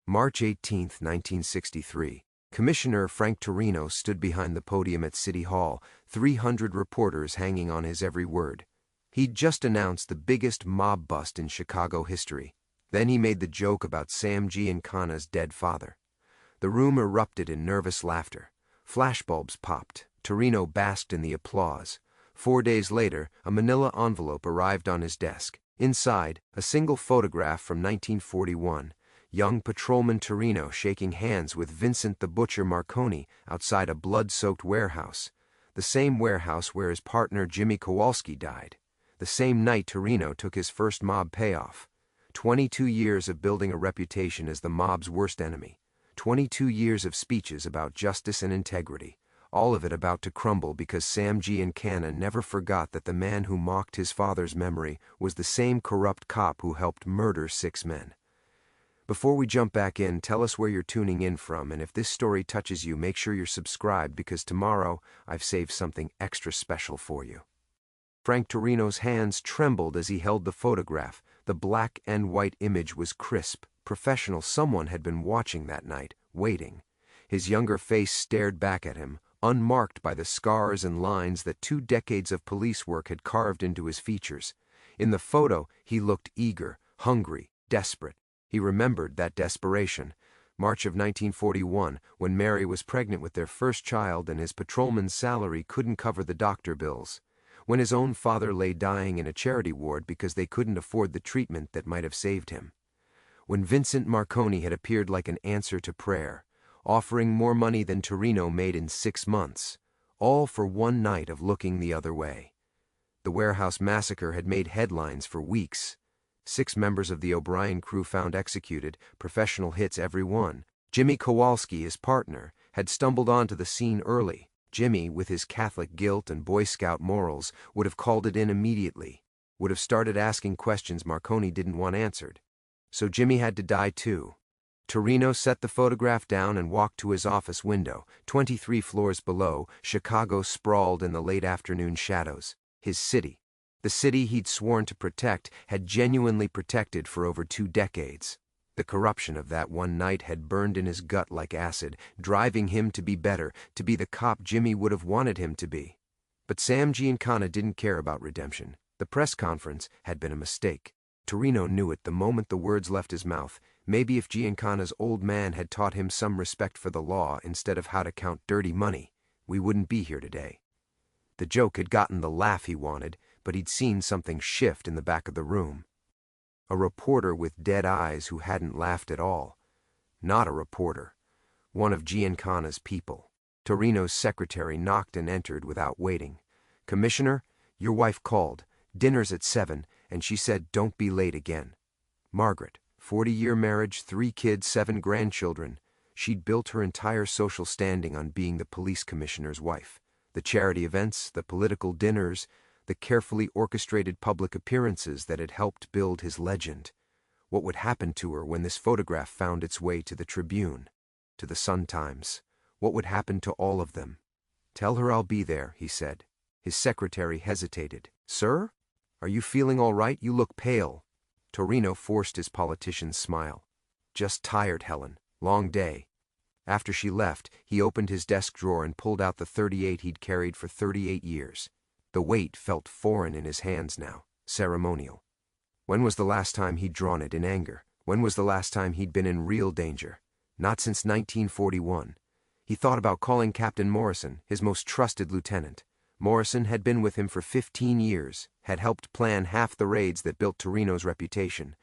March 18, 1963. Commissioner Frank Torino stood behind the podium at City Hall, 300 reporters hanging on his every word. He'd just announced the biggest mob bust in Chicago history. Then he made the joke about Sam Giancana's dead father. The room erupted in nervous laughter. Flashbulbs popped. Torino basked in the applause. 4 days later, a manila envelope arrived on his desk. Inside, a single photograph from 1941. Young patrolman Torino shaking hands with Vincent the Butcher Marconi outside a blood-soaked warehouse. The same warehouse where his partner Jimmy Kowalski died. The same night Torino took his first mob payoff. 22 years of building a reputation as the mob's worst enemy. 22 years of speeches about justice and integrity. All of it about to crumble because Sam Giancana never forgot that the man who mocked his father's memory was the same corrupt cop who helped murder 6 men. Before we jump back in, tell us where you're tuning in from, and if this story touches you, make sure you're subscribed because tomorrow I've saved something extra special for you. Frank Torino's hands trembled as he held the photograph. The black and white image was crisp, professional. Someone had been watching that night, waiting. His younger face stared back at him, unmarked by the scars and lines that 2 decades of police work had carved into his features. In the photo, he looked eager, hungry, desperate. He remembered that desperation. March of 1941, when Mary was pregnant with their first child and his patrolman's salary couldn't cover the doctor bills. When his own father lay dying in a charity ward because they couldn't afford the treatment that might have saved him. When Vincent Marconi had appeared like an answer to prayer, offering more money than Torino made in 6 months, all for one night of looking the other way. The warehouse massacre had made headlines for weeks. 6 members of the O'Brien crew found executed, professional hits every one. Jimmy Kowalski, his partner, had stumbled onto the scene early. Jimmy, with his Catholic guilt and Boy Scout morals, would have called it in immediately, would have started asking questions Marconi didn't want answered. So Jimmy had to die too. Torino set the photograph down and walked to his office window. 23 floors below, Chicago sprawled in the late afternoon shadows. His city. The city he'd sworn to protect had genuinely protected for over 2 decades. The corruption of that one night had burned in his gut like acid, driving him to be better, to be the cop Jimmy would have wanted him to be. But Sam Giancana didn't care about redemption. The press conference had been a mistake. Torino knew it the moment the words left his mouth. Maybe if Giancana's old man had taught him some respect for the law instead of how to count dirty money, we wouldn't be here today. The joke had gotten the laugh he wanted, but he'd seen something shift in the back of the room. A reporter with dead eyes who hadn't laughed at all. Not a reporter. One of Giancana's people. Torino's secretary knocked and entered without waiting. "Commissioner, your wife called. Dinner's at 7, and she said don't be late again." Margaret, 40-year marriage, 3 kids, 7 grandchildren. She'd built her entire social standing on being the police commissioner's wife. The charity events, the political dinners, the carefully orchestrated public appearances that had helped build his legend. What would happen to her when this photograph found its way to the Tribune, to the Sun-Times? What would happen to all of them? "Tell her I'll be there," he said. His secretary hesitated. "Sir? Are you feeling all right? You look pale." Torino forced his politician's smile. "Just tired, Helen. Long day." After she left, he opened his desk drawer and pulled out the .38 he'd carried for 38 years. The weight felt foreign in his hands now, ceremonial. When was the last time he'd drawn it in anger? When was the last time he'd been in real danger? Not since 1941. He thought about calling Captain Morrison, his most trusted lieutenant. Morrison had been with him for 15 years, had helped plan half the raids that built Torino's reputation.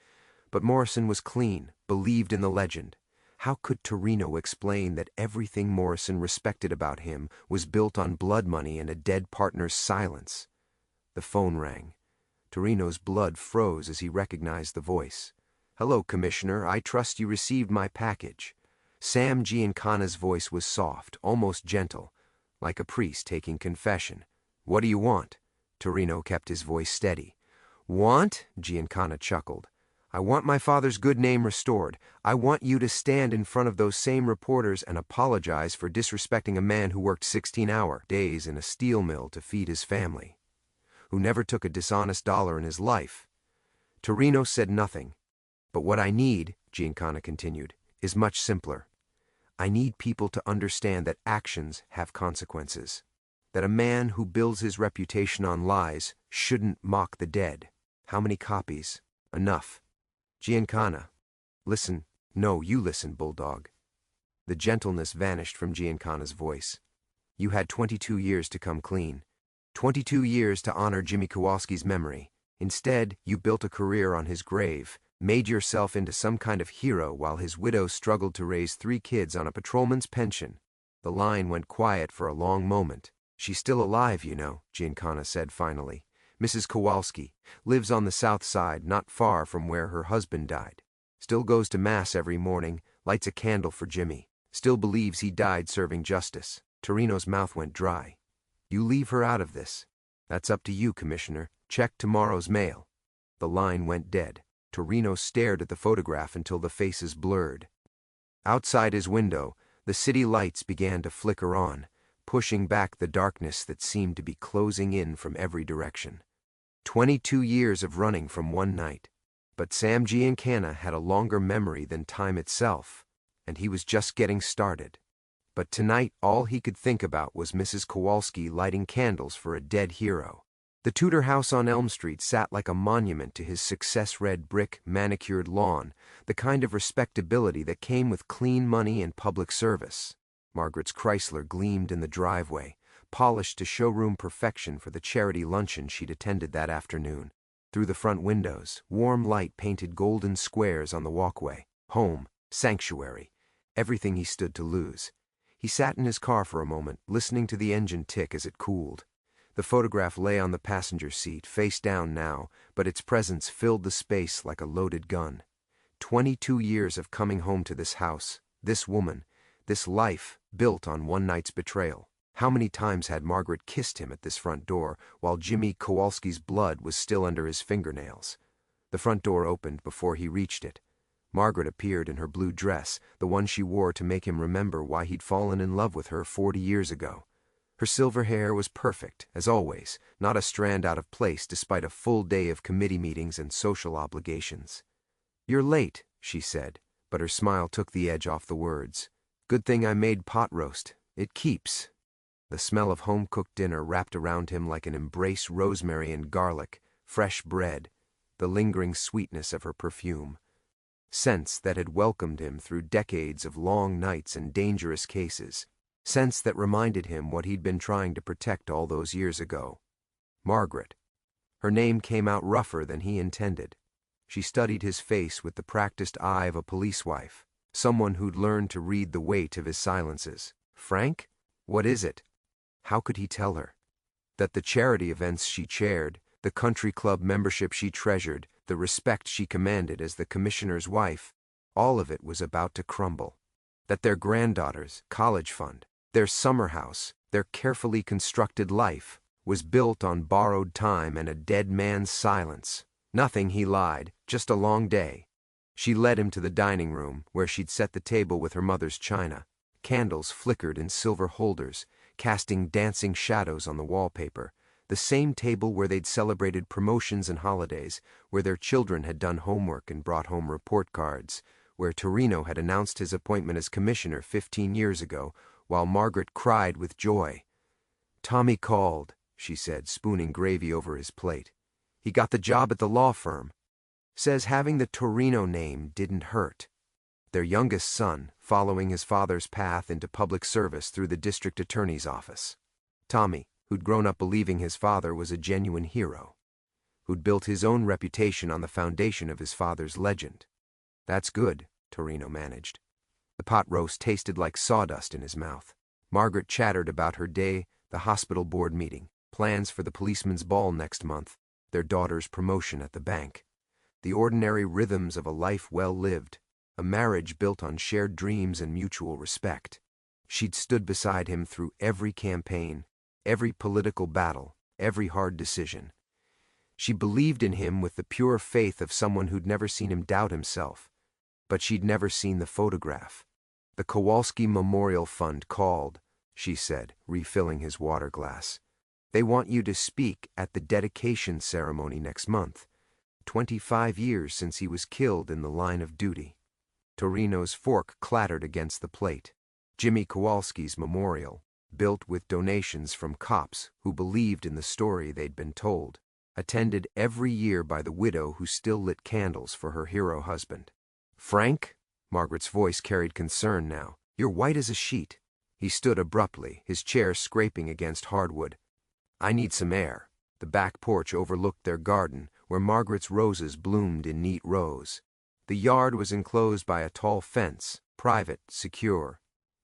But Morrison was clean, believed in the legend. How could Torino explain that everything Morrison respected about him was built on blood money and a dead partner's silence? The phone rang. Torino's blood froze as he recognized the voice. "Hello, Commissioner. I trust you received my package." Sam Giancana's voice was soft, almost gentle, like a priest taking confession. "What do you want?" Torino kept his voice steady. "Want?" Giancana chuckled. "I want my father's good name restored. I want you to stand in front of those same reporters and apologize for disrespecting a man who worked 16-hour days in a steel mill to feed his family, who never took a dishonest dollar in his life." Torino said nothing. "But what I need," Giancana continued, is much simpler. I need people to understand that actions have consequences. That a man who builds his reputation on lies shouldn't mock the dead. How many copies? Enough. Giancana. Listen. No, you listen, Bulldog. The gentleness vanished from Giancana's voice. You had 22 years to come clean. 22 years to honor Jimmy Kowalski's memory. Instead, you built a career on his grave, made yourself into some kind of hero while his widow struggled to raise 3 kids on a patrolman's pension. The line went quiet for a long moment. She's still alive, you know, Giancana said finally. Mrs. Kowalski lives on the south side, not far from where her husband died. Still goes to mass every morning, lights a candle for Jimmy. Still believes he died serving justice. Torino's mouth went dry. You leave her out of this. That's up to you, Commissioner. Check tomorrow's mail. The line went dead. Torino stared at the photograph until the faces blurred. Outside his window, the city lights began to flicker on, pushing back the darkness that seemed to be closing in from every direction. 22 years of running from one night. But Sam Giancana had a longer memory than time itself, and he was just getting started. But tonight all he could think about was Mrs. Kowalski lighting candles for a dead hero. The Tudor house on Elm Street sat like a monument to his success-red brick, manicured lawn, the kind of respectability that came with clean money and public service. Margaret's Chrysler gleamed in the driveway, polished to showroom perfection for the charity luncheon she'd attended that afternoon. Through the front windows, warm light painted golden squares on the walkway. Home, sanctuary, everything he stood to lose. He sat in his car for a moment, listening to the engine tick as it cooled. The photograph lay on the passenger seat, face down now, but its presence filled the space like a loaded gun. 22 years of coming home to this house, this woman, this life built on one night's betrayal. How many times had Margaret kissed him at this front door while Jimmy Kowalski's blood was still under his fingernails? The front door opened before he reached it. Margaret appeared in her blue dress, the one she wore to make him remember why he'd fallen in love with her 40 years ago. Her silver hair was perfect, as always, not a strand out of place despite a full day of committee meetings and social obligations. "You're late," she said, but her smile took the edge off the words. "Good thing I made pot roast. It keeps." The smell of home-cooked dinner wrapped around him like an embrace, rosemary and garlic, fresh bread, the lingering sweetness of her perfume. Scents that had welcomed him through decades of long nights and dangerous cases. Scents that reminded him what he'd been trying to protect all those years ago. Margaret. Her name came out rougher than he intended. She studied his face with the practiced eye of a police wife, someone who'd learned to read the weight of his silences. Frank? What is it? How could he tell her? That the charity events she chaired, the country club membership she treasured, the respect she commanded as the commissioner's wife, all of it was about to crumble. That their granddaughter's college fund, their summer house, their carefully constructed life, was built on borrowed time and a dead man's silence. Nothing, he lied, just a long day. She led him to the dining room, where she'd set the table with her mother's china. Candles flickered in silver holders, casting dancing shadows on the wallpaper. The same table where they'd celebrated promotions and holidays, where their children had done homework and brought home report cards, where Torino had announced his appointment as commissioner 15 years ago, while Margaret cried with joy. "Tommy called," she said, spooning gravy over his plate. "He got the job at the law firm. Says having the Torino name didn't hurt." Their youngest son, following his father's path into public service through the district attorney's office. Tommy, who'd grown up believing his father was a genuine hero, who'd built his own reputation on the foundation of his father's legend. "That's good," Torino managed. The pot roast tasted like sawdust in his mouth. Margaret chattered about her day, the hospital board meeting, plans for the policeman's ball next month, their daughter's promotion at the bank. The ordinary rhythms of a life well lived, a marriage built on shared dreams and mutual respect. She'd stood beside him through every campaign, every political battle, every hard decision. She believed in him with the pure faith of someone who'd never seen him doubt himself. But she'd never seen the photograph. "The Kowalski Memorial Fund called," she said, refilling his water glass. "They want you to speak at the dedication ceremony next month. 25 years since he was killed in the line of duty." Torino's fork clattered against the plate. Jimmy Kowalski's memorial, built with donations from cops who believed in the story they'd been told, attended every year by the widow who still lit candles for her hero husband. "Frank?" Margaret's voice carried concern now. "You're white as a sheet." He stood abruptly, his chair scraping against hardwood. "I need some air." The back porch overlooked their garden, where Margaret's roses bloomed in neat rows. The yard was enclosed by a tall fence, private, secure.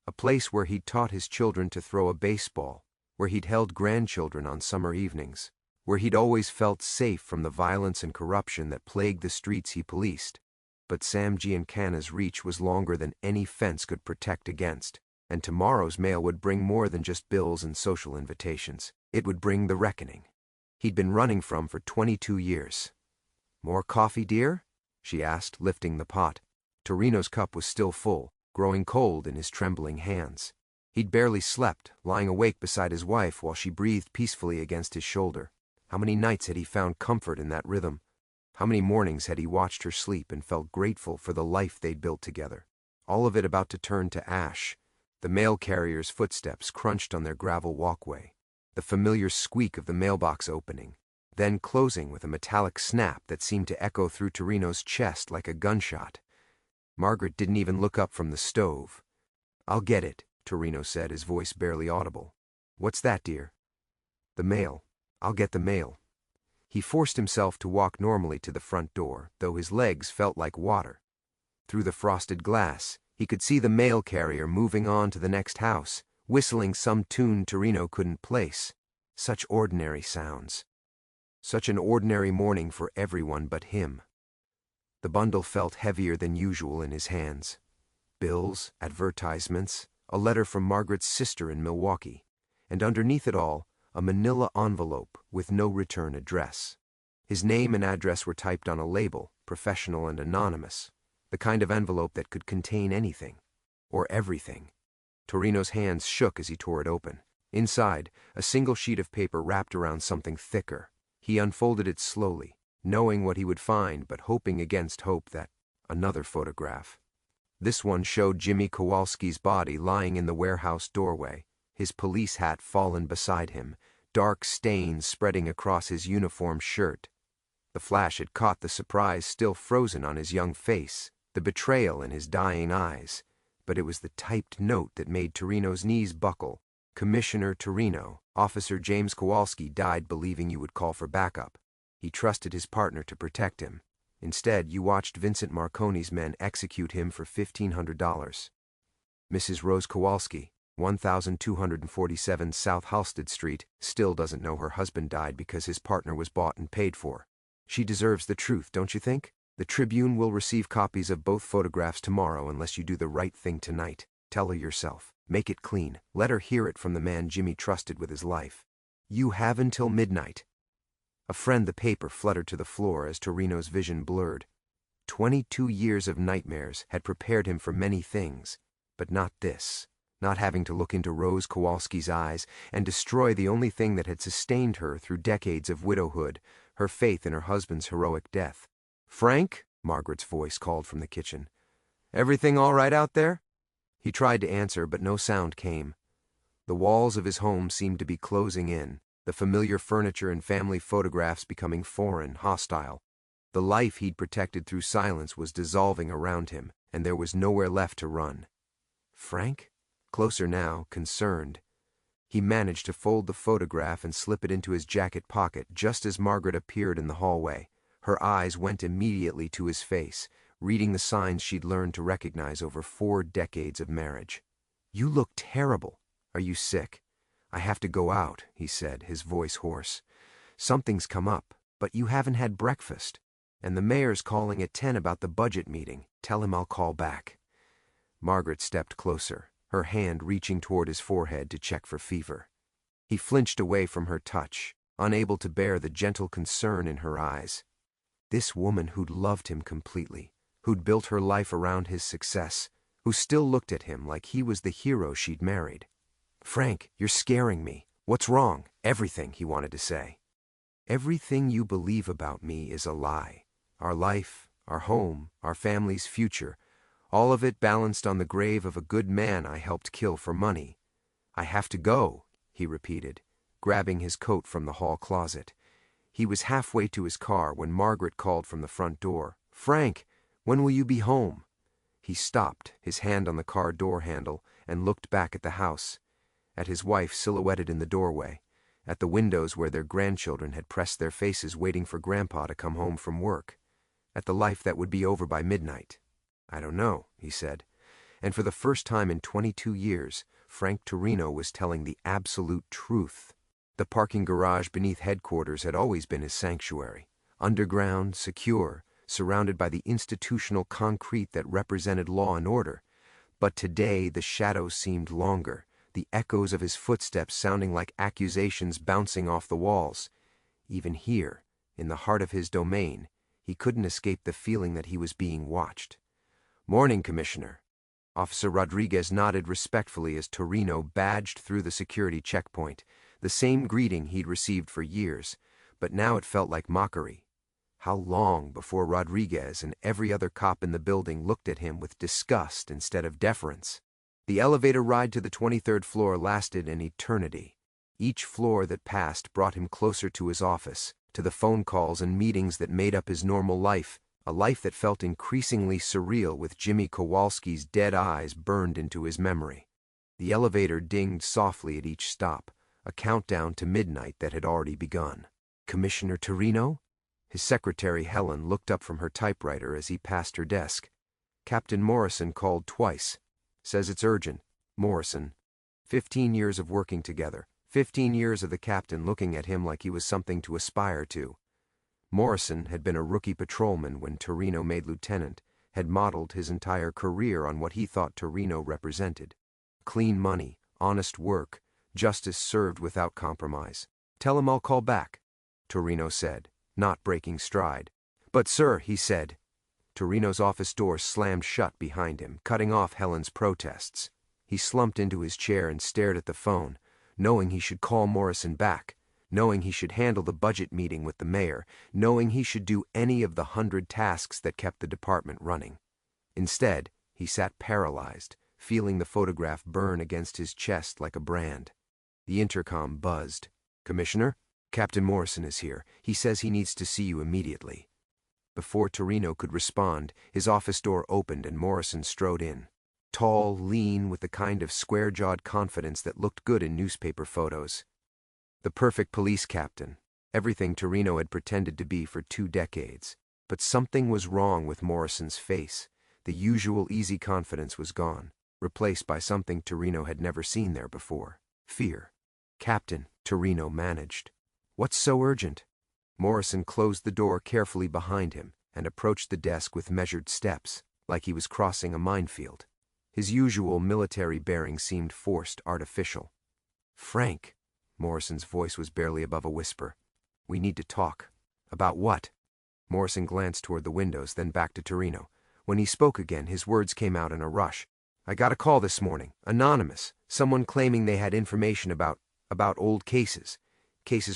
A place where he'd taught his children to throw a baseball, where he'd held grandchildren on summer evenings, where he'd always felt safe from the violence and corruption that plagued the streets he policed. But Sam Giancana's reach was longer than any fence could protect against, and tomorrow's mail would bring more than just bills and social invitations. It would bring the reckoning he'd been running from for 22 years. "More coffee, dear?" she asked, lifting the pot. Torino's cup was still full, growing cold in his trembling hands. He'd barely slept, lying awake beside his wife while she breathed peacefully against his shoulder. How many nights had he found comfort in that rhythm? How many mornings had he watched her sleep and felt grateful for the life they'd built together? All of it about to turn to ash. The mail carrier's footsteps crunched on their gravel walkway. The familiar squeak of the mailbox opening, then closing with a metallic snap that seemed to echo through Torino's chest like a gunshot. Margaret didn't even look up from the stove. "I'll get it," Torino said, his voice barely audible. "What's that, dear?" "The mail. I'll get the mail." He forced himself to walk normally to the front door, though his legs felt like water. Through the frosted glass, he could see the mail carrier moving on to the next house, whistling some tune Torino couldn't place. Such ordinary sounds. Such an ordinary morning for everyone but him. The bundle felt heavier than usual in his hands. Bills, advertisements, a letter from Margaret's sister in Milwaukee, and underneath it all, a manila envelope with no return address. His name and address were typed on a label, professional and anonymous, the kind of envelope that could contain anything, or everything. Torino's hands shook as he tore it open. Inside, a single sheet of paper wrapped around something thicker. He unfolded it slowly, knowing what he would find but hoping against hope that another photograph. This one showed Jimmy Kowalski's body lying in the warehouse doorway, his police hat fallen beside him, dark stains spreading across his uniform shirt. The flash had caught the surprise still frozen on his young face, the betrayal in his dying eyes. But it was the typed note that made Torino's knees buckle. "Commissioner Torino, Officer James Kowalski died believing you would call for backup. He trusted his partner to protect him. Instead, you watched Vincent Marconi's men execute him for $1,500. Mrs. Rose Kowalski, 1247 South Halsted Street, still doesn't know her husband died because his partner was bought and paid for. She deserves the truth, don't you think? The Tribune will receive copies of both photographs tomorrow unless you do the right thing tonight. Tell her yourself. Make it clean. Let her hear it from the man Jimmy trusted with his life. You have until midnight." A friend the paper fluttered to the floor as Torino's vision blurred. 22 years of nightmares had prepared him for many things, but not this. Not having to look into Rose Kowalski's eyes and destroy the only thing that had sustained her through decades of widowhood, her faith in her husband's heroic death. "Frank?" Margaret's voice called from the kitchen. "Everything all right out there?" He tried to answer, but no sound came. The walls of his home seemed to be closing in, the familiar furniture and family photographs becoming foreign, hostile. The life he'd protected through silence was dissolving around him, and there was nowhere left to run. "Frank?" Closer now, concerned. He managed to fold the photograph and slip it into his jacket pocket just as Margaret appeared in the hallway. Her eyes went immediately to his face, reading the signs she'd learned to recognize over 4 decades of marriage. "You look terrible. Are you sick?" "I have to go out," he said, his voice hoarse. "Something's come up, but you haven't had breakfast. And the mayor's calling at 10 about the budget meeting. Tell him I'll call back." Margaret stepped closer, her hand reaching toward his forehead to check for fever. He flinched away from her touch, unable to bear the gentle concern in her eyes. This woman who'd loved him completely, who'd built her life around his success, who still looked at him like he was the hero she'd married. "Frank, you're scaring me. What's wrong?" "Everything," he wanted to say. "Everything you believe about me is a lie. Our life, our home, our family's future, All of it balanced on the grave of a good man I helped kill for money. I have to go, he repeated, grabbing his coat from the hall closet. He was halfway to his car when Margaret called from the front door. "Frank, when will you be home?" He stopped, his hand on the car door handle, and looked back at the house, at his wife silhouetted in the doorway, at the windows where their grandchildren had pressed their faces waiting for Grandpa to come home from work, at the life that would be over by midnight. "I don't know," he said. And for the first time in 22 years, Frank Torino was telling the absolute truth. The parking garage beneath headquarters had always been his sanctuary, underground, secure, surrounded by the institutional concrete that represented law and order. But today the shadows seemed longer, the echoes of his footsteps sounding like accusations bouncing off the walls. Even here, in the heart of his domain, he couldn't escape the feeling that he was being watched. "Morning, Commissioner." Officer Rodriguez nodded respectfully as Torino badged through the security checkpoint, the same greeting he'd received for years, but now it felt like mockery. How long before Rodriguez and every other cop in the building looked at him with disgust instead of deference? The elevator ride to the 23rd floor lasted an eternity. Each floor that passed brought him closer to his office, to the phone calls and meetings that made up his normal life, a life that felt increasingly surreal with Jimmy Kowalski's dead eyes burned into his memory. The elevator dinged softly at each stop, a countdown to midnight that had already begun. "Commissioner Torino?" His secretary, Helen, looked up from her typewriter as he passed her desk. "Captain Morrison called twice. Says it's urgent. Morrison. 15 years of working together. 15 years of the captain looking at him like he was something to aspire to." Morrison had been a rookie patrolman when Torino made lieutenant, had modeled his entire career on what he thought Torino represented. Clean money, honest work, justice served without compromise. "Tell him I'll call back," Torino said, not breaking stride. "But sir," he said. Torino's office door slammed shut behind him, cutting off Helen's protests. He slumped into his chair and stared at the phone, knowing he should call Morrison back, knowing he should handle the budget meeting with the mayor, knowing he should do any of the 100 tasks that kept the department running. Instead, he sat paralyzed, feeling the photograph burn against his chest like a brand. The intercom buzzed. "Commissioner? Captain Morrison is here. He says he needs to see you immediately." Before Torino could respond, his office door opened and Morrison strode in. Tall, lean, with the kind of square-jawed confidence that looked good in newspaper photos. The perfect police captain, everything Torino had pretended to be for 2 decades. But something was wrong with Morrison's face. The usual easy confidence was gone, replaced by something Torino had never seen there before. Fear. "Captain," Torino managed. "What's so urgent?" Morrison closed the door carefully behind him and approached the desk with measured steps, like he was crossing a minefield. His usual military bearing seemed forced, artificial. "Frank," Morrison's voice was barely above a whisper. "We need to talk." "About what?" Morrison glanced toward the windows, then back to Torino. When he spoke again, his words came out in a rush. "I got a call this morning, anonymous, someone claiming they had information about old cases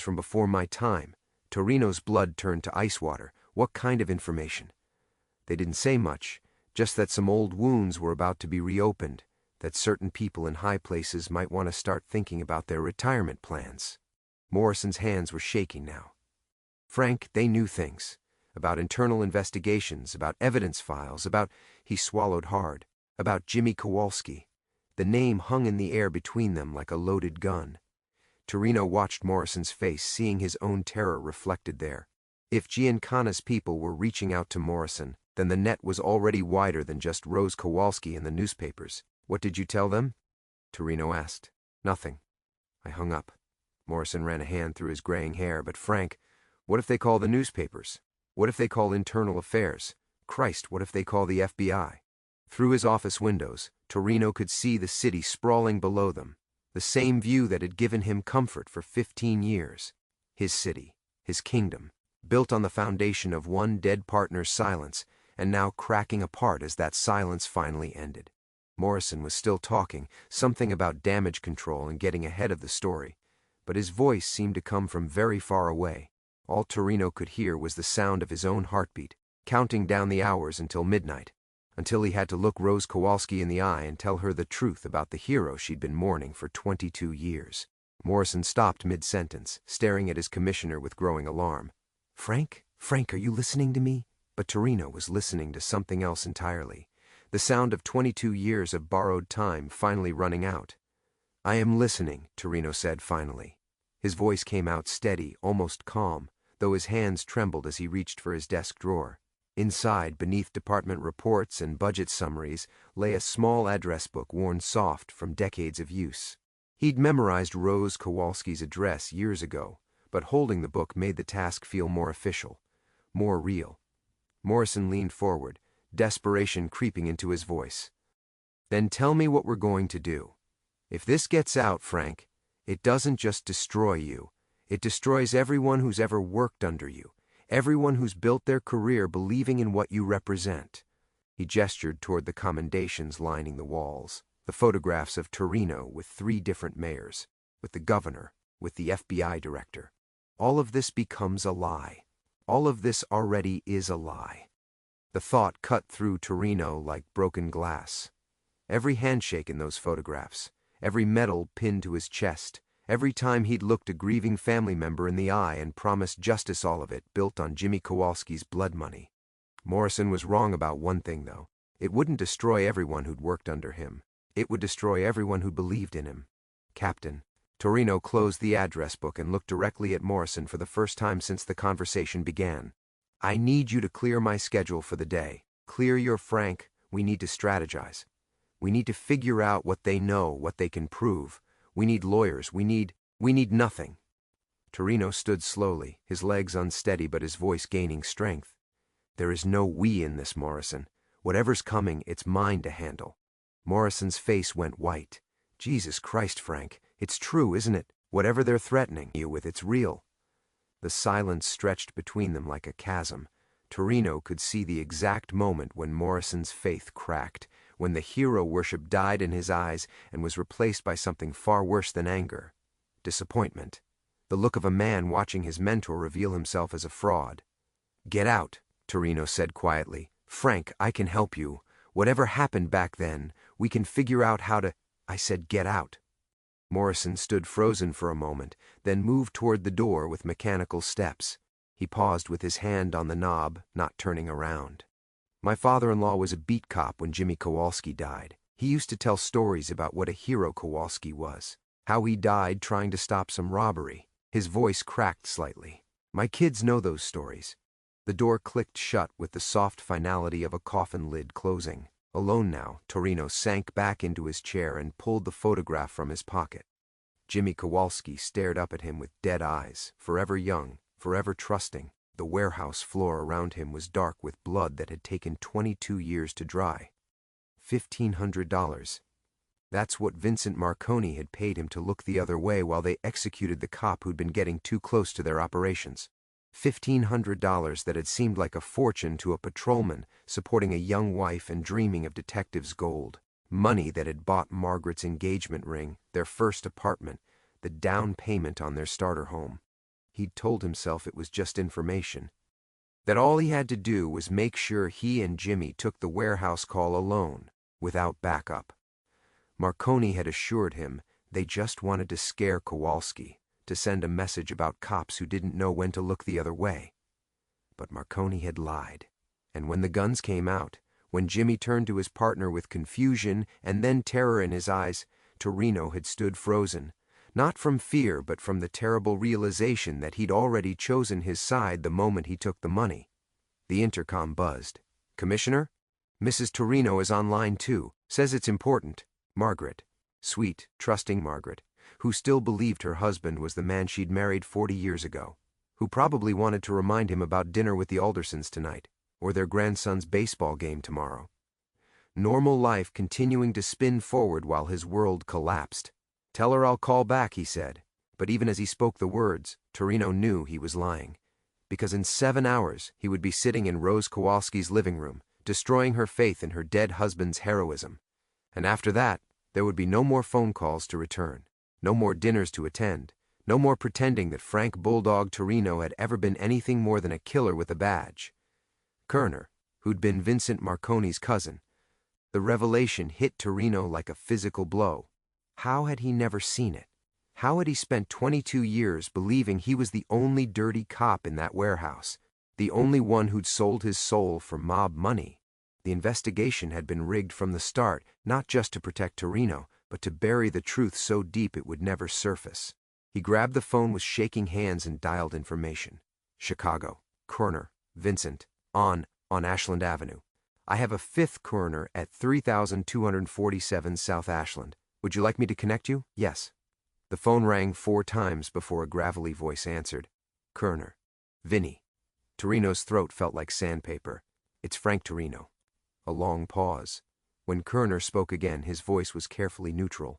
from before my time." Torino's blood turned to ice water. "What kind of information?" "They didn't say much, just that some old wounds were about to be reopened, that certain people in high places might want to start thinking about their retirement plans." Morrison's hands were shaking now. "Frank, they knew things. About internal investigations, about evidence files, about—" he swallowed hard, "about Jimmy Kowalski." The name hung in the air between them like a loaded gun. Torino watched Morrison's face, seeing his own terror reflected there. If Giancana's people were reaching out to Morrison, then the net was already wider than just Rose Kowalski in the newspapers. "What did you tell them?" Torino asked. "Nothing. I hung up." Morrison ran a hand through his graying hair. "But Frank, what if they call the newspapers? What if they call internal affairs? Christ, what if they call the FBI?" Through his office windows, Torino could see the city sprawling below them, the same view that had given him comfort for 15 years. His city, his kingdom, built on the foundation of one dead partner's silence, and now cracking apart as that silence finally ended. Morrison was still talking, something about damage control and getting ahead of the story, but his voice seemed to come from very far away. All Torino could hear was the sound of his own heartbeat, counting down the hours until midnight. until he had to look Rose Kowalski in the eye and tell her the truth about the hero she'd been mourning for 22 years. Morrison stopped mid-sentence, staring at his commissioner with growing alarm. "Frank? Frank, are you listening to me?" But Torino was listening to something else entirely. The sound of 22 years of borrowed time finally running out. "I am listening," Torino said finally. His voice came out steady, almost calm, though his hands trembled as he reached for his desk drawer. Inside, beneath department reports and budget summaries, lay a small address book worn soft from decades of use. He'd memorized Rose Kowalski's address years ago, but holding the book made the task feel more official, more real. Morrison leaned forward, desperation creeping into his voice. "Then tell me what we're going to do. If this gets out, Frank, it doesn't just destroy you. It destroys everyone who's ever worked under you, everyone who's built their career believing in what you represent." He gestured toward the commendations lining the walls, the photographs of Torino with 3 different mayors, with the governor, with the FBI director. All of this becomes a lie. All of this already is a lie. The thought cut through Torino like broken glass. Every handshake in those photographs, every medal pinned to his chest, every time he'd looked a grieving family member in the eye and promised justice, all of it built on Jimmy Kowalski's blood money. Morrison was wrong about one thing, though. It wouldn't destroy everyone who'd worked under him. It would destroy everyone who believed in him. "Captain." Torino closed the address book and looked directly at Morrison for the first time since the conversation began. "I need you to clear my schedule for the day. Clear your Frank. We need to strategize. We need to figure out what they know, what they can prove. We need lawyers. We need nothing." Torino stood slowly, his legs unsteady but his voice gaining strength. "There is no we in this, Morrison. Whatever's coming, it's mine to handle." Morrison's face went white. "Jesus Christ, Frank. It's true, isn't it? Whatever they're threatening you with, it's real." The silence stretched between them like a chasm. Torino could see the exact moment when Morrison's faith cracked, when the hero worship died in his eyes and was replaced by something far worse than anger. Disappointment. The look of a man watching his mentor reveal himself as a fraud. "Get out," Torino said quietly. "Frank, I can help you. Whatever happened back then, we can figure out how to—" "I said get out." Morrison stood frozen for a moment, then moved toward the door with mechanical steps. He paused with his hand on the knob, not turning around. "My father-in-law was a beat cop when Jimmy Kowalski died. He used to tell stories about what a hero Kowalski was, how he died trying to stop some robbery." His voice cracked slightly. "My kids know those stories." The door clicked shut with the soft finality of a coffin lid closing. Alone now, Torino sank back into his chair and pulled the photograph from his pocket. Jimmy Kowalski stared up at him with dead eyes, forever young, forever trusting. The warehouse floor around him was dark with blood that had taken 22 years to dry. $1,500. That's what Vincent Marconi had paid him to look the other way while they executed the cop who'd been getting too close to their operations. $1,500 that had seemed like a fortune to a patrolman supporting a young wife and dreaming of detectives' gold. Money that had bought Margaret's engagement ring, their first apartment, the down payment on their starter home. He'd told himself it was just information. That all he had to do was make sure he and Jimmy took the warehouse call alone, without backup. Marconi had assured him they just wanted to scare Kowalski, to send a message about cops who didn't know when to look the other way. But Marconi had lied. And when the guns came out, when Jimmy turned to his partner with confusion and then terror in his eyes, Torino had stood frozen, not from fear but from the terrible realization that he'd already chosen his side the moment he took the money. The intercom buzzed. "Commissioner? Mrs. Torino is online too. Says it's important. Margaret." Sweet, trusting Margaret, who still believed her husband was the man she'd married 40 years ago, who probably wanted to remind him about dinner with the Aldersons tonight, or their grandson's baseball game tomorrow. Normal life continuing to spin forward while his world collapsed. "Tell her I'll call back," he said. But even as he spoke the words, Torino knew he was lying. Because in 7 hours, he would be sitting in Rose Kowalski's living room, destroying her faith in her dead husband's heroism. And after that, there would be no more phone calls to return. No more dinners to attend, no more pretending that Frank Bulldog Torino had ever been anything more than a killer with a badge. Kerner, who'd been Vincent Marconi's cousin, The revelation hit Torino like a physical blow. How had he never seen it? How had he spent 22 years believing he was the only dirty cop in that warehouse, the only one who'd sold his soul for mob money? The investigation had been rigged from the start, not just to protect Torino, but to bury the truth so deep it would never surface. He grabbed the phone with shaking hands and dialed information. Chicago, Kerner, Vincent, on Ashland Avenue. I have a fifth Kerner at 3247 South Ashland. Would you like me to connect you? Yes. The phone rang 4 times before a gravelly voice answered. Kerner. Vinny. Torino's throat felt like sandpaper. It's Frank Torino. A long pause. When Kerner spoke again, his voice was carefully neutral.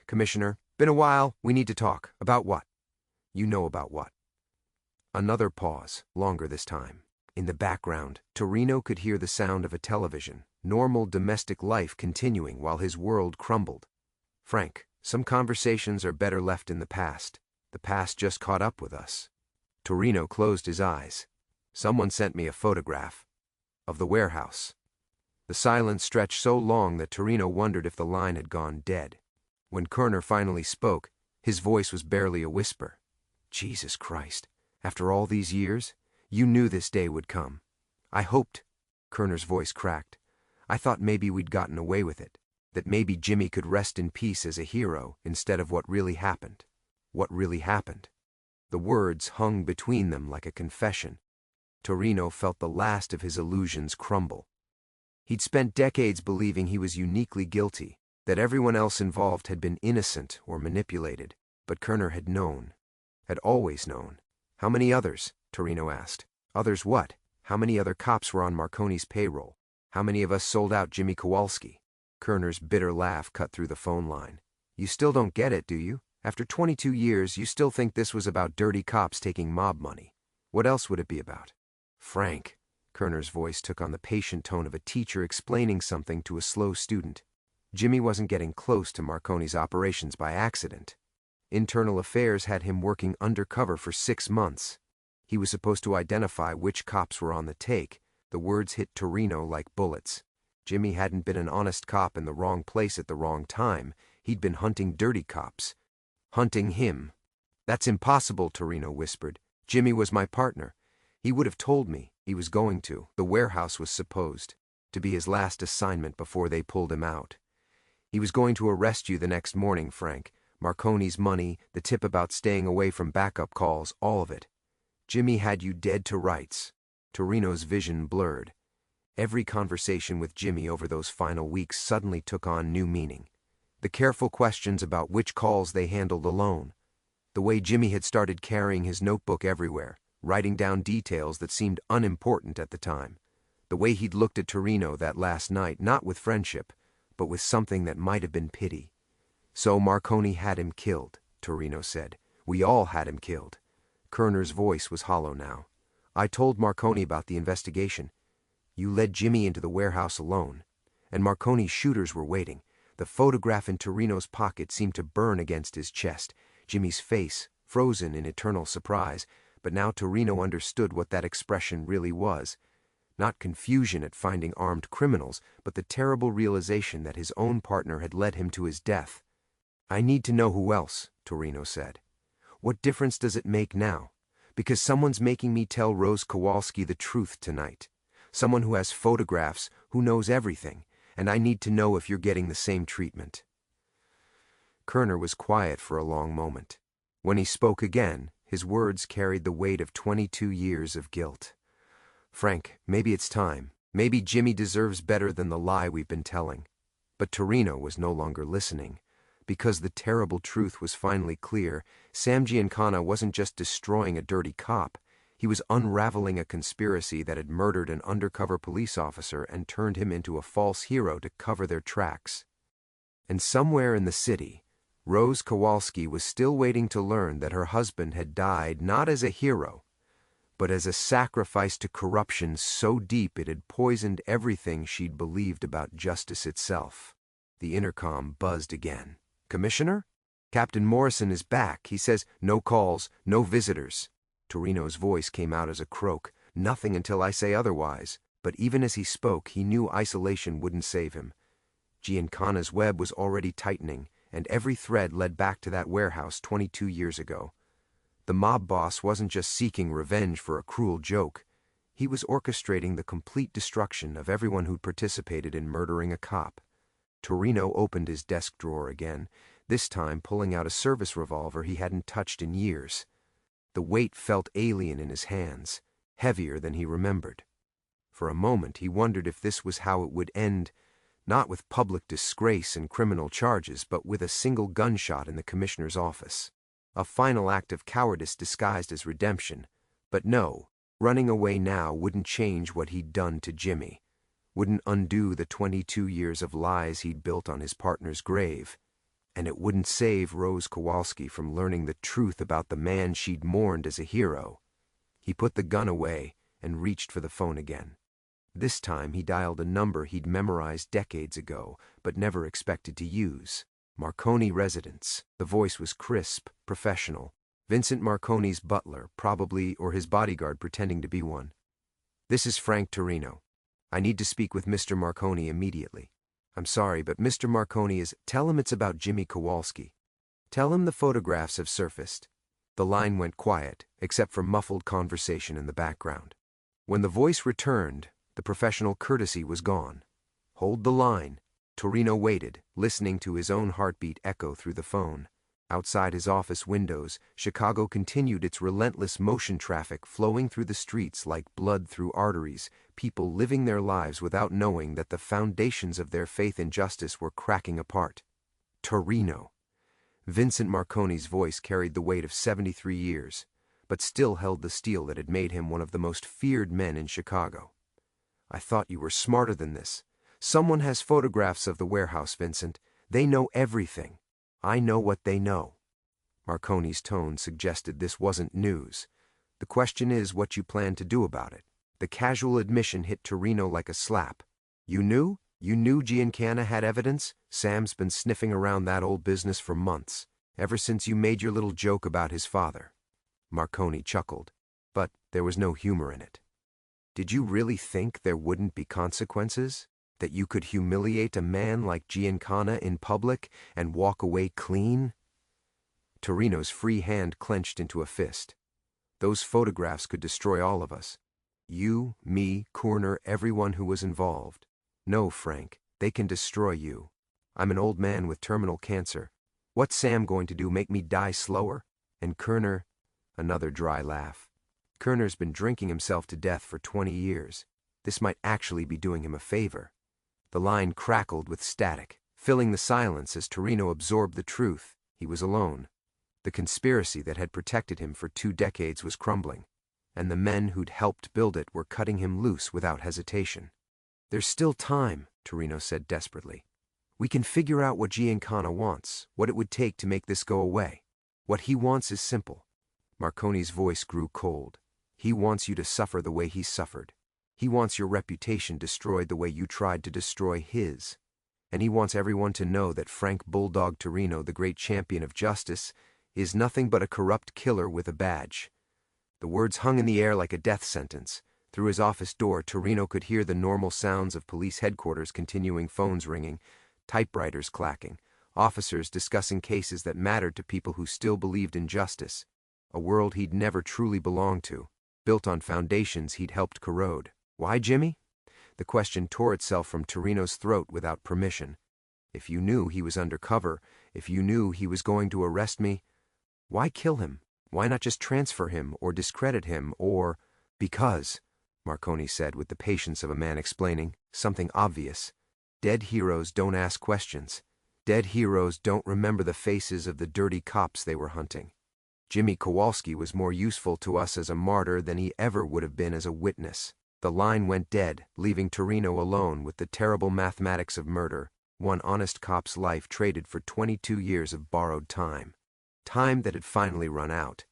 Commissioner, been a while. We need to talk. About what? You know about what. Another pause, longer this time. In the background, Torino could hear the sound of a television, normal domestic life continuing while his world crumbled. Frank, some conversations are better left in the past. The past just caught up with us. Torino closed his eyes. Someone sent me a photograph of the warehouse. The silence stretched so long that Torino wondered if the line had gone dead. When Kerner finally spoke, his voice was barely a whisper. Jesus Christ, after all these years, you knew this day would come. I hoped, Kerner's voice cracked. I thought maybe we'd gotten away with it, that maybe Jimmy could rest in peace as a hero instead of what really happened. What really happened? The words hung between them like a confession. Torino felt the last of his illusions crumble. He'd spent decades believing he was uniquely guilty, that everyone else involved had been innocent or manipulated, but Kerner had known, had always known. How many others? Torino asked. Others what? How many other cops were on Marconi's payroll? How many of us sold out Jimmy Kowalski? Kerner's bitter laugh cut through the phone line. You still don't get it, do you? After 22 years, you still think this was about dirty cops taking mob money. What else would it be about? Frank. Kerner's voice took on the patient tone of a teacher explaining something to a slow student. Jimmy wasn't getting close to Marconi's operations by accident. Internal Affairs had him working undercover for 6 months. He was supposed to identify which cops were on the take. The words hit Torino like bullets. Jimmy hadn't been an honest cop in the wrong place at the wrong time. He'd been hunting dirty cops. Hunting him. That's impossible, Torino whispered. Jimmy was my partner. He would have told me he was going to. The warehouse was supposed to be his last assignment before they pulled him out. He was going to arrest you the next morning, Frank. Marconi's money, the tip about staying away from backup calls, all of it. Jimmy had you dead to rights. Torino's vision blurred. Every conversation with Jimmy over those final weeks suddenly took on new meaning. The careful questions about which calls they handled alone. The way Jimmy had started carrying his notebook everywhere, writing down details that seemed unimportant at the time. The way he'd looked at Torino that last night, not with friendship, but with something that might have been pity. So Marconi had him killed, Torino said. We all had him killed. Kerner's voice was hollow now. I told Marconi about the investigation. You led Jimmy into the warehouse alone, and Marconi's shooters were waiting. The photograph in Torino's pocket seemed to burn against his chest, Jimmy's face frozen in eternal surprise, but now Torino understood what that expression really was. Not confusion at finding armed criminals, but the terrible realization that his own partner had led him to his death. I need to know who else, Torino said. What difference does it make now? Because someone's making me tell Rose Kowalski the truth tonight. Someone who has photographs, who knows everything, and I need to know if you're getting the same treatment. Kerner was quiet for a long moment. When he spoke again, his words carried the weight of 22 years of guilt. Frank, maybe it's time. Maybe Jimmy deserves better than the lie we've been telling. But Torino was no longer listening. Because the terrible truth was finally clear, Sam Giancana wasn't just destroying a dirty cop. He was unraveling a conspiracy that had murdered an undercover police officer and turned him into a false hero to cover their tracks. And somewhere in the city, Rose Kowalski was still waiting to learn that her husband had died not as a hero, but as a sacrifice to corruption so deep it had poisoned everything she'd believed about justice itself. The intercom buzzed again. Commissioner? Captain Morrison is back. He says, no calls, no visitors. Torino's voice came out as a croak. Nothing until I say otherwise. But even as he spoke, he knew isolation wouldn't save him. Giancana's web was already tightening, and every thread led back to that warehouse 22 years ago. The mob boss wasn't just seeking revenge for a cruel joke. He was orchestrating the complete destruction of everyone who'd participated in murdering a cop. Torino opened his desk drawer again, this time pulling out a service revolver he hadn't touched in years. The weight felt alien in his hands, heavier than he remembered. For a moment he wondered if this was how it would end, not with public disgrace and criminal charges, but with a single gunshot in the commissioner's office. A final act of cowardice disguised as redemption. But no, running away now wouldn't change what he'd done to Jimmy, wouldn't undo the 22 years of lies he'd built on his partner's grave, and it wouldn't save Rose Kowalski from learning the truth about the man she'd mourned as a hero. He put the gun away and reached for the phone again. This time he dialed a number he'd memorized decades ago, but never expected to use. Marconi residence. The voice was crisp, professional. Vincent Marconi's butler, probably, or his bodyguard pretending to be one. "This is Frank Torino. I need to speak with Mr. Marconi immediately. I'm sorry, but Mr. Marconi is—" "Tell him it's about Jimmy Kowalski. Tell him the photographs have surfaced." The line went quiet, except for muffled conversation in the background. When the voice returned, the professional courtesy was gone. "Hold the line." Torino waited, listening to his own heartbeat echo through the phone. Outside his office windows, Chicago continued its relentless motion traffic flowing through the streets like blood through arteries, people living their lives without knowing that the foundations of their faith in justice were cracking apart. Torino. Vincent Marconi's voice carried the weight of 73 years, but still held the steel that had made him one of the most feared men in Chicago. "I thought you were smarter than this. Someone has photographs of the warehouse, Vincent. They know everything. I know what they know." Marconi's tone suggested this wasn't news. "The question is what you plan to do about it." The casual admission hit Torino like a slap. "You knew? You knew Giancana had evidence? Sam's been sniffing around that old business for months, ever since you made your little joke about his father." Marconi chuckled, but there was no humor in it. "Did you really think there wouldn't be consequences? That you could humiliate a man like Giancana in public and walk away clean?" Torino's free hand clenched into a fist. "Those photographs could destroy all of us. You, me, Corner, everyone who was involved. No, Frank, they can destroy you. I'm an old man with terminal cancer. What's Sam going to do, make me die slower? And Kerner—" Another dry laugh. "Kerner's been drinking himself to death for 20 years. This might actually be doing him a favor." The line crackled with static, filling the silence as Torino absorbed the truth. He was alone. The conspiracy that had protected him for 2 decades was crumbling, and the men who'd helped build it were cutting him loose without hesitation. "There's still time," Torino said desperately. "We can figure out what Giancana wants, what it would take to make this go away. What he wants is simple." Marconi's voice grew cold. "He wants you to suffer the way he suffered. He wants your reputation destroyed the way you tried to destroy his. And he wants everyone to know that Frank Bulldog Torino, the great champion of justice, is nothing but a corrupt killer with a badge." The words hung in the air like a death sentence. Through his office door, Torino could hear the normal sounds of police headquarters continuing, phones ringing, typewriters clacking, officers discussing cases that mattered to people who still believed in justice. A world he'd never truly belonged to, built on foundations he'd helped corrode. "Why, Jimmy?" The question tore itself from Torino's throat without permission. "If you knew he was undercover, if you knew he was going to arrest me, why kill him? Why not just transfer him or discredit him or—" "Because," Marconi said with the patience of a man explaining something obvious, "dead heroes don't ask questions. Dead heroes don't remember the faces of the dirty cops they were hunting. Jimmy Kowalski was more useful to us as a martyr than he ever would have been as a witness." The line went dead, leaving Torino alone with the terrible mathematics of murder, one honest cop's life traded for 22 years of borrowed time. Time that had finally run out.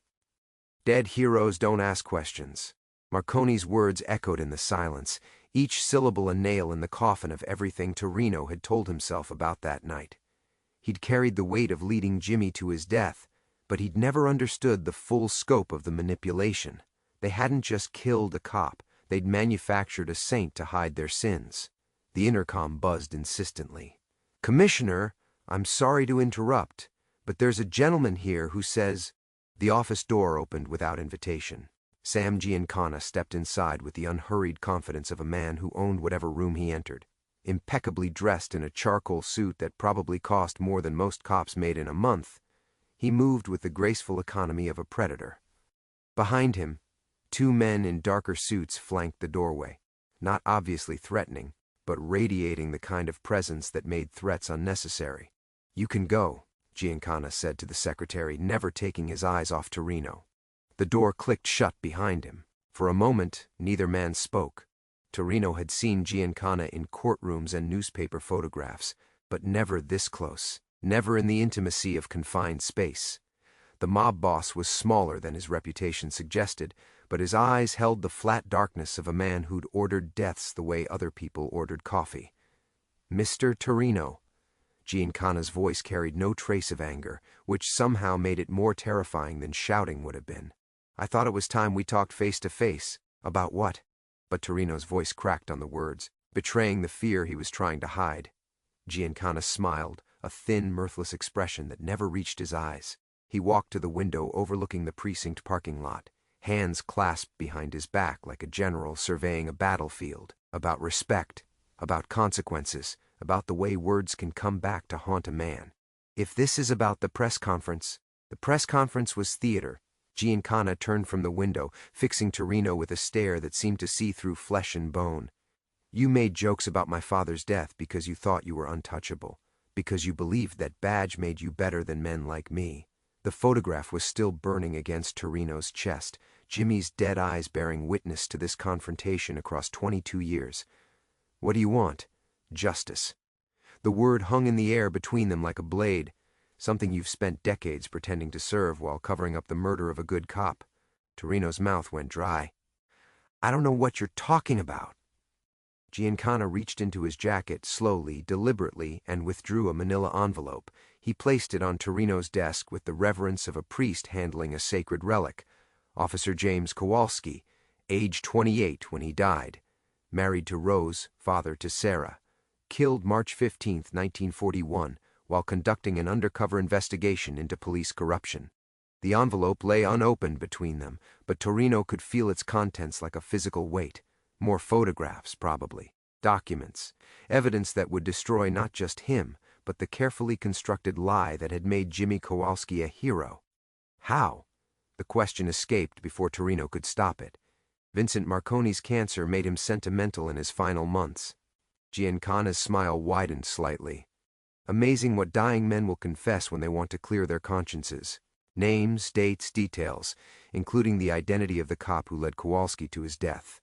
"Dead heroes don't ask questions." Marconi's words echoed in the silence, each syllable a nail in the coffin of everything Torino had told himself about that night. He'd carried the weight of leading Jimmy to his death, but he'd never understood the full scope of the manipulation. They hadn't just killed a cop. They'd manufactured a saint to hide their sins. The intercom buzzed insistently. "Commissioner, I'm sorry to interrupt, but there's a gentleman here who says—" The office door opened without invitation. Sam Giancana stepped inside with the unhurried confidence of a man who owned whatever room he entered. Impeccably dressed in a charcoal suit that probably cost more than most cops made in a month, he moved with the graceful economy of a predator. Behind him, two men in darker suits flanked the doorway, not obviously threatening, but radiating the kind of presence that made threats unnecessary. "You can go," Giancana said to the secretary, never taking his eyes off Torino. The door clicked shut behind him. For a moment, neither man spoke. Torino had seen Giancana in courtrooms and newspaper photographs, but never this close, never in the intimacy of confined space. The mob boss was smaller than his reputation suggested, but his eyes held the flat darkness of a man who'd ordered deaths the way other people ordered coffee. "Mr. Torino." Giancana's voice carried no trace of anger, which somehow made it more terrifying than shouting would have been. "I thought it was time we talked face to face." "About what?" But Torino's voice cracked on the words, betraying the fear he was trying to hide. Giancana smiled, a thin, mirthless expression that never reached his eyes. He walked to the window overlooking the precinct parking lot, hands clasped behind his back like a general surveying a battlefield. About respect, about consequences, about the way words can come back to haunt a man. "If this is about the press conference..." The press conference was theater. Giancana turned from the window, fixing Torino with a stare that seemed to see through flesh and bone. "You made jokes about my father's death because you thought you were untouchable, because you believed that badge made you better than men like me." The photograph was still burning against Torino's chest, Jimmy's dead eyes bearing witness to this confrontation across 22 years. "What do you want?" "Justice." The word hung in the air between them like a blade, something you've spent decades pretending to serve while covering up the murder of a good cop. Torino's mouth went dry. "I don't know what you're talking about." Giancana reached into his jacket slowly, deliberately, and withdrew a manila envelope. He placed it on Torino's desk with the reverence of a priest handling a sacred relic. Officer James Kowalski, age 28 when he died, married to Rose, father to Sarah, killed March 15, 1941, while conducting an undercover investigation into police corruption. The envelope lay unopened between them, but Torino could feel its contents like a physical weight. More photographs, probably. Documents. Evidence that would destroy not just him, but the carefully constructed lie that had made Jimmy Kowalski a hero. How? The question escaped before Torino could stop it. Vincent Marconi's cancer made him sentimental in his final months. Giancana's smile widened slightly. Amazing what dying men will confess when they want to clear their consciences. Names, dates, details, including the identity of the cop who led Kowalski to his death.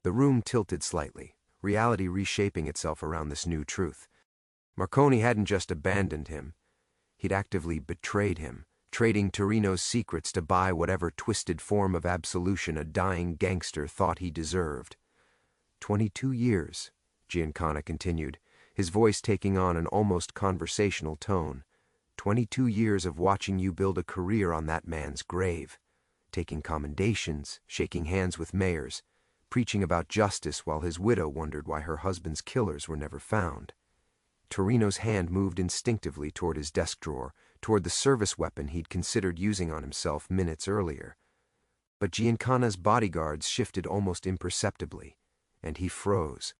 The room tilted slightly, reality reshaping itself around this new truth. Marconi hadn't just abandoned him. He'd actively betrayed him, trading Torino's secrets to buy whatever twisted form of absolution a dying gangster thought he deserved. 22 years, Giancana continued, his voice taking on an almost conversational tone. 22 years of watching you build a career on that man's grave, taking commendations, shaking hands with mayors, preaching about justice while his widow wondered why her husband's killers were never found. Torino's hand moved instinctively toward his desk drawer, toward the service weapon he'd considered using on himself minutes earlier. But Giancana's bodyguards shifted almost imperceptibly, and he froze.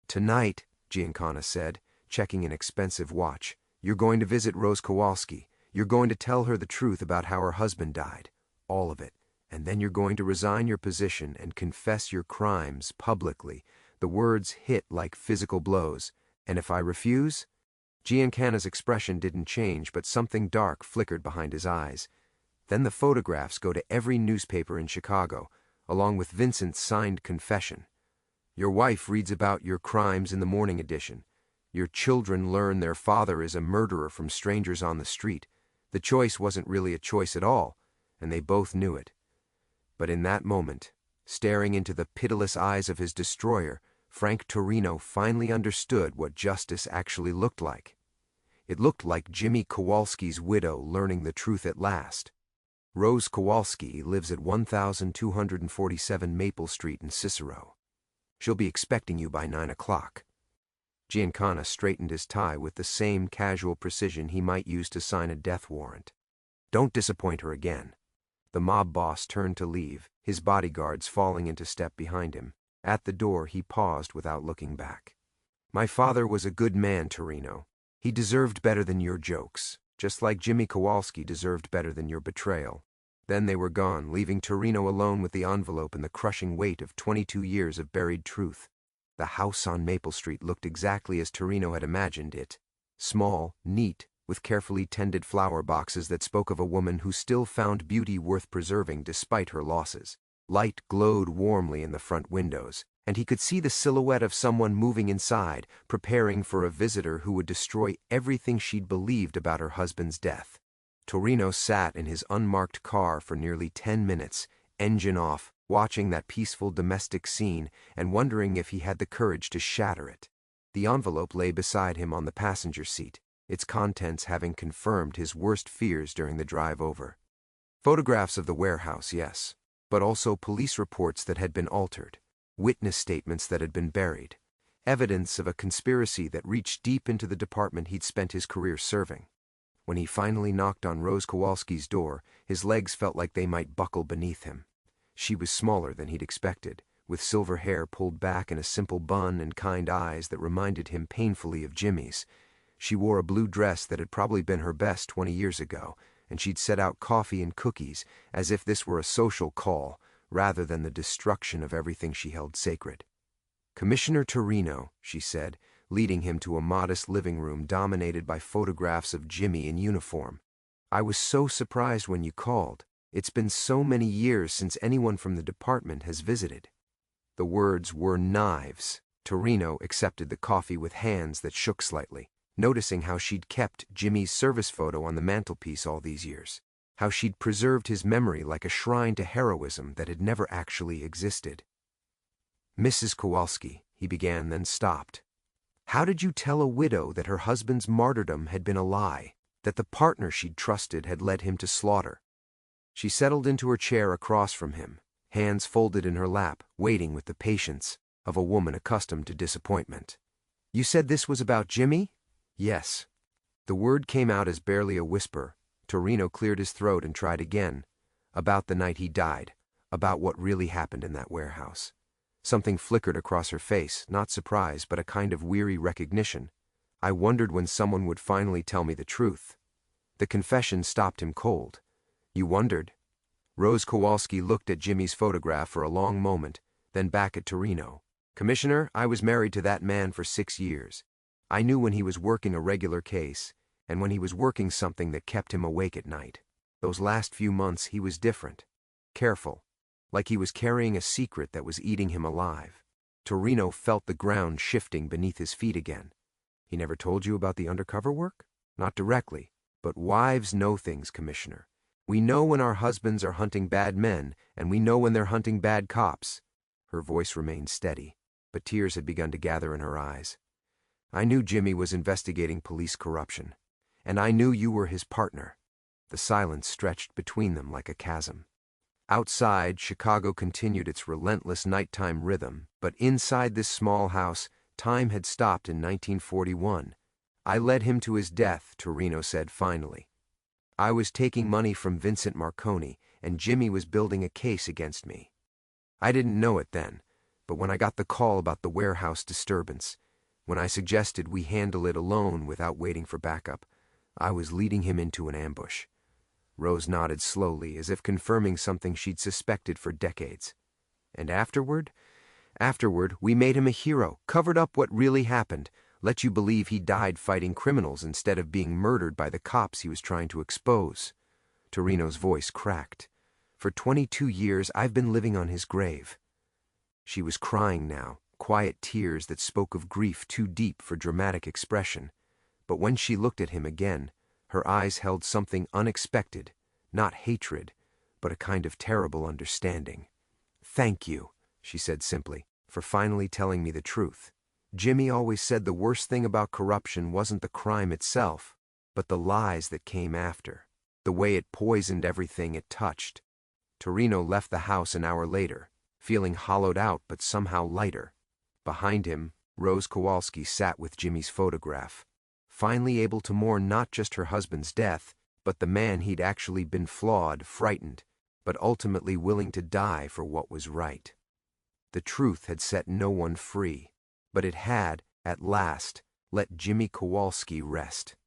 "Tonight," Giancana said, checking an expensive watch, "you're going to visit Rose Kowalski. You're going to tell her the truth about how her husband died. All of it. And then you're going to resign your position and confess your crimes publicly." The words hit like physical blows. "And if I refuse?" Giancana's expression didn't change, but something dark flickered behind his eyes. "Then the photographs go to every newspaper in Chicago, along with Vincent's signed confession. Your wife reads about your crimes in the morning edition. Your children learn their father is a murderer from strangers on the street. The choice wasn't really a choice at all, and they both knew it. But in that moment, staring into the pitiless eyes of his destroyer, Frank Torino finally understood what justice actually looked like. It looked like Jimmy Kowalski's widow learning the truth at last. Rose Kowalski lives at 1247 Maple Street in Cicero. She'll be expecting you by 9 o'clock. Giancana straightened his tie with the same casual precision he might use to sign a death warrant. Don't disappoint her again. The mob boss turned to leave, his bodyguards falling into step behind him. At the door, he paused without looking back. My father was a good man, Torino. He deserved better than your jokes, just like Jimmy Kowalski deserved better than your betrayal. Then they were gone, leaving Torino alone with the envelope and the crushing weight of 22 years of buried truth. The house on Maple Street looked exactly as Torino had imagined it. Small, neat, with carefully tended flower boxes that spoke of a woman who still found beauty worth preserving despite her losses. Light glowed warmly in the front windows, and he could see the silhouette of someone moving inside, preparing for a visitor who would destroy everything she'd believed about her husband's death. Torino sat in his unmarked car for nearly 10 minutes, engine off, watching that peaceful domestic scene and wondering if he had the courage to shatter it. The envelope lay beside him on the passenger seat, its contents having confirmed his worst fears during the drive over. Photographs of the warehouse, yes, but also police reports that had been altered, witness statements that had been buried, evidence of a conspiracy that reached deep into the department he'd spent his career serving. When he finally knocked on Rose Kowalski's door, his legs felt like they might buckle beneath him. She was smaller than he'd expected, with silver hair pulled back in a simple bun and kind eyes that reminded him painfully of Jimmy's. She wore a blue dress that had probably been her best 20 years ago, and she'd set out coffee and cookies as if this were a social call, rather than the destruction of everything she held sacred. Commissioner Torino, she said, leading him to a modest living room dominated by photographs of Jimmy in uniform. I was so surprised when you called. It's been so many years since anyone from the department has visited. The words were knives. Torino accepted the coffee with hands that shook slightly, noticing how she'd kept Jimmy's service photo on the mantelpiece all these years, how she'd preserved his memory like a shrine to heroism that had never actually existed. Mrs. Kowalski, he began, then stopped. How did you tell a widow that her husband's martyrdom had been a lie, that the partner she'd trusted had led him to slaughter? She settled into her chair across from him, hands folded in her lap, waiting with the patience of a woman accustomed to disappointment. You said this was about Jimmy? Yes. The word came out as barely a whisper. Torino cleared his throat and tried again. About the night he died, about what really happened in that warehouse. Something flickered across her face, not surprise, but a kind of weary recognition. I wondered when someone would finally tell me the truth. The confession stopped him cold. You wondered? Rose Kowalski looked at Jimmy's photograph for a long moment, then back at Torino. Commissioner, I was married to that man for 6 years. I knew when he was working a regular case, and when he was working something that kept him awake at night. Those last few months he was different, careful, like he was carrying a secret that was eating him alive. Torino felt the ground shifting beneath his feet again. He never told you about the undercover work? Not directly, but wives know things, Commissioner. We know when our husbands are hunting bad men, and we know when they're hunting bad cops. Her voice remained steady, but tears had begun to gather in her eyes. I knew Jimmy was investigating police corruption, and I knew you were his partner. The silence stretched between them like a chasm. Outside, Chicago continued its relentless nighttime rhythm, but inside this small house, time had stopped in 1941. I led him to his death, Torino said finally. I was taking money from Vincent Marconi, and Jimmy was building a case against me. I didn't know it then, but when I got the call about the warehouse disturbance, when I suggested we handle it alone without waiting for backup, I was leading him into an ambush. Rose nodded slowly, as if confirming something she'd suspected for decades. And afterward, we made him a hero, covered up what really happened, let you believe he died fighting criminals instead of being murdered by the cops he was trying to expose. Torino's voice cracked. For 22 years, I've been living on his grave. She was crying now, quiet tears that spoke of grief too deep for dramatic expression. But when she looked at him again, her eyes held something unexpected, not hatred, but a kind of terrible understanding. Thank you, she said simply, for finally telling me the truth. Jimmy always said the worst thing about corruption wasn't the crime itself, but the lies that came after. the way it poisoned everything it touched. Torino left the house an hour later, feeling hollowed out but somehow lighter. Behind him, Rose Kowalski sat with Jimmy's photograph, finally able to mourn not just her husband's death, but the man he'd actually been flawed, frightened, but ultimately willing to die for what was right. The truth had set no one free, but it had, at last, let Jimmy Kowalski rest.